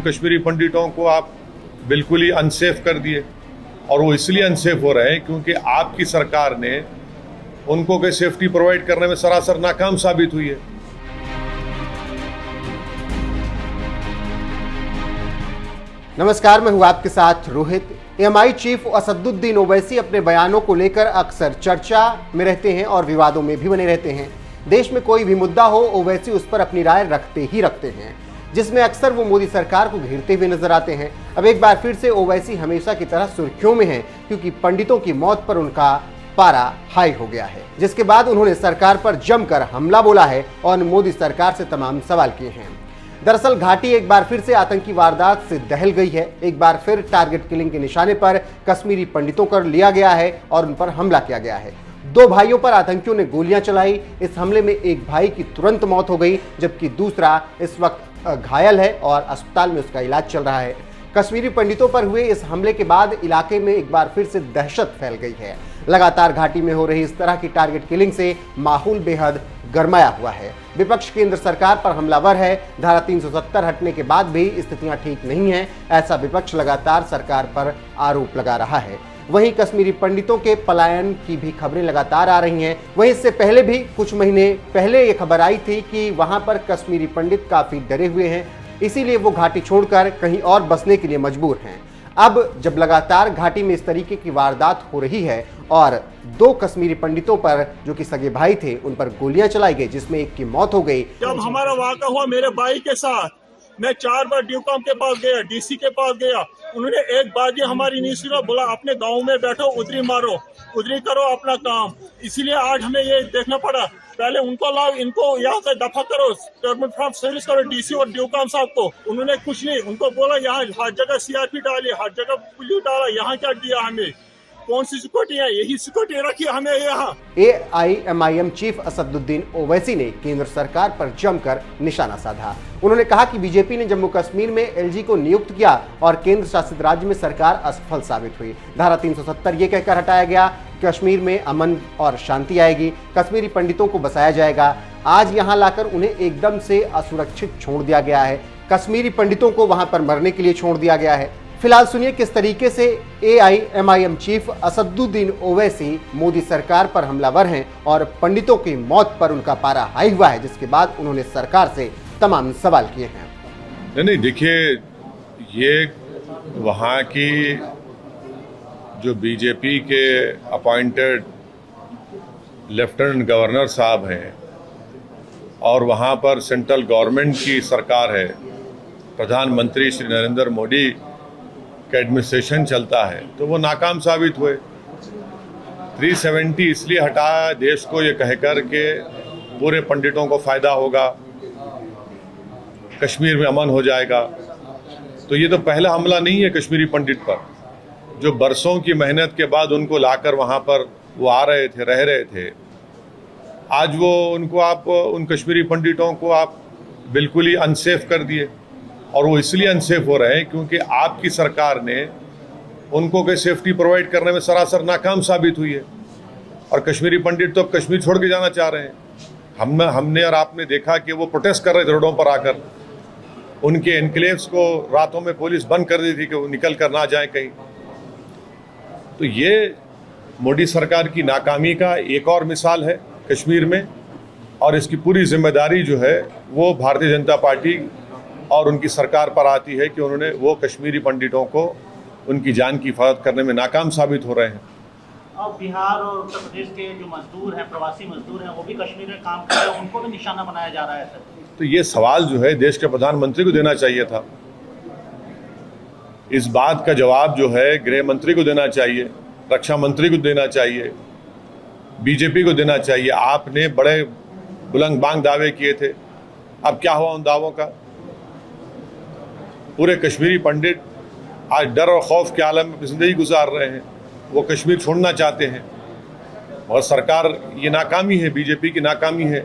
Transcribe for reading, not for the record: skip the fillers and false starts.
कश्मीरी पंडितों को आप बिल्कुल ही अनसेफ कर दिए, और वो इसलिए अनसेफ हो रहे हैं क्योंकि आपकी सरकार ने उनको कोई सेफ्टी प्रोवाइड करने में सरासर नाकाम साबित हुई है। नमस्कार, मैं हूं आपके साथ रोहित। एएमआई चीफ असदुद्दीन ओवैसी अपने बयानों को लेकर अक्सर चर्चा में रहते हैं और विवादों में भी बने रहते हैं। देश में कोई भी मुद्दा हो, ओवैसी उस पर अपनी राय रखते हैं, जिसमें अक्सर वो मोदी सरकार को घेरते हुए नजर आते हैं। अब एक बार फिर से ओवैसी हमेशा की तरह सुर्खियों में हैं, क्योंकि पंडितों की मौत पर उनका पारा हाई हो गया है, जिसके बाद उन्होंने सरकार पर जमकर हमला बोला है और मोदी सरकार से तमाम सवाल किए हैं। दरअसल घाटी एक बार फिर से आतंकी वारदात से दहल गई है। एक बार फिर टारगेट किलिंग के निशाने पर कश्मीरी पंडितों को लिया गया है और उन पर हमला किया गया है। 2 भाइयों पर आतंकियों ने गोलियां चलाई। इस हमले में एक भाई की तुरंत मौत हो गई, जबकि दूसरा इस वक्त घायल है और अस्पताल में उसका इलाज चल रहा है। कश्मीरी पंडितों पर हुए इस हमले के बाद इलाके में एक बार फिर से दहशत फैल गई है। लगातार घाटी में हो रही इस तरह की टारगेट किलिंग से माहौल बेहद गरमाया हुआ है। विपक्ष केंद्र सरकार पर हमलावर है। धारा 370 हटने के बाद भी स्थितियां ठीक नहीं है, ऐसा विपक्ष लगातार सरकार पर आरोप लगा रहा है। वहीं कश्मीरी पंडितों के पलायन की भी खबरें लगातार आ रही हैं। वहीं इससे पहले भी कुछ महीने पहले ये खबर आई थी कि वहां पर कश्मीरी पंडित काफी डरे हुए हैं, इसीलिए वो घाटी छोड़कर कहीं और बसने के लिए मजबूर हैं। अब जब लगातार घाटी में इस तरीके की वारदात हो रही है और 2 कश्मीरी पंडितों पर, जो कि सगे भाई थे, उन पर गोलियां चलाई गई, जिसमें एक की मौत हो गई। जब हमारा वाक़ा हुआ मेरे भाई के साथ, मैं 4 बार ड्यूकॉम के पास गया, डीसी के पास गया। उन्होंने एक बात ही हमारी नहीं सुना, बोला अपने गांव में बैठो, उधरी मारो, उधरी करो अपना काम। इसीलिए आज हमें ये देखना पड़ा, पहले उनको लाओ, इनको यहाँ से दफा करो, फ्रॉम सर्विस करो डीसी और ड्यूकॉम साहब को। उन्होंने कुछ नहीं, उनको बोला यहाँ हर जगह सीआरपी डाली, हर जगह पुलिस डाला, यहाँ क्या दिया हमें? कौन सी सिक्योरिटी है? यही सिक्योरिटी रखी हमें यहाँ। एआईएमआईएम चीफ असदुद्दीन ओवैसी ने केंद्र सरकार पर जमकर निशाना साधा। उन्होंने कहा कि बीजेपी ने जम्मू कश्मीर में एलजी को नियुक्त किया और केंद्र शासित राज्य में सरकार असफल साबित हुई। धारा 370 ये कहकर हटाया गया, कश्मीर में अमन और शांति आएगी, कश्मीरी पंडितों को बसाया जाएगा। आज यहाँ लाकर उन्हें एकदम से असुरक्षित छोड़ दिया गया है। कश्मीरी पंडितों को वहां पर मरने के लिए छोड़ दिया गया है। फिलहाल सुनिए किस तरीके से एआईएमआईएम चीफ असदुद्दीन ओवैसी मोदी सरकार पर हमलावर हैं और पंडितों की मौत पर उनका पारा हाई हुआ है, जिसके बाद उन्होंने सरकार से तमाम सवाल किए हैं। नहीं, देखिए, ये वहाँ की जो बीजेपी के अपॉइंटेड लेफ्टिनेंट गवर्नर साहब हैं और वहाँ पर सेंट्रल गवर्नमेंट की सरकार है, प्रधानमंत्री श्री नरेंद्र मोदी का एडमिनिस्ट्रेशन चलता है, तो वो नाकाम साबित हुए। 370 इसलिए हटाया देश को ये कहकर के पूरे पंडितों को फायदा होगा, कश्मीर में अमन हो जाएगा। तो ये तो पहला हमला नहीं है कश्मीरी पंडित पर, जो बरसों की मेहनत के बाद उनको लाकर वहाँ पर वो आ रहे थे, रह रहे थे। आज वो उनको आप उन कश्मीरी पंडितों को आप बिल्कुल ही अनसेफ कर दिए, और वो इसलिए अनसेफ हो रहे हैं क्योंकि आपकी सरकार ने उनको कोई सेफ्टी प्रोवाइड करने में सरासर नाकाम साबित हुई है। और कश्मीरी पंडित तो कश्मीर छोड़ के जाना चाह रहे हैं। हमने और आपने देखा कि वो प्रोटेस्ट कर रहे थे रोडों पर आकर, उनके एनक्लेव्स को रातों में पुलिस बंद कर दी थी कि वो निकल कर ना जाए कहीं। तो ये मोदी सरकार की नाकामी का एक और मिसाल है कश्मीर में, और इसकी पूरी जिम्मेदारी जो है वो भारतीय जनता पार्टी और उनकी सरकार पर आती है कि उन्होंने वो कश्मीरी पंडितों को उनकी जान की हिफाजत करने में नाकाम साबित हो रहे हैं। और बिहार और उत्तर प्रदेश के जो मजदूर हैं, प्रवासी मजदूर हैं, वो भी कश्मीर में काम कर रहे हैं, उनको भी निशाना बनाया जा रहा है सर। तो ये सवाल जो है देश के प्रधानमंत्री को देना चाहिए था। इस बात का जवाब जो है गृह मंत्री को देना चाहिए, रक्षा मंत्री को देना चाहिए, बीजेपी को देना चाहिए। आपने बड़े बुलंद बांग दावे किए थे, अब क्या हुआ उन दावों का? पूरे कश्मीरी पंडित आज डर और खौफ के आलम में जिंदगी गुजार रहे हैं। वो कश्मीर छोड़ना चाहते हैं और सरकार, ये नाकामी है, बीजेपी की नाकामी है।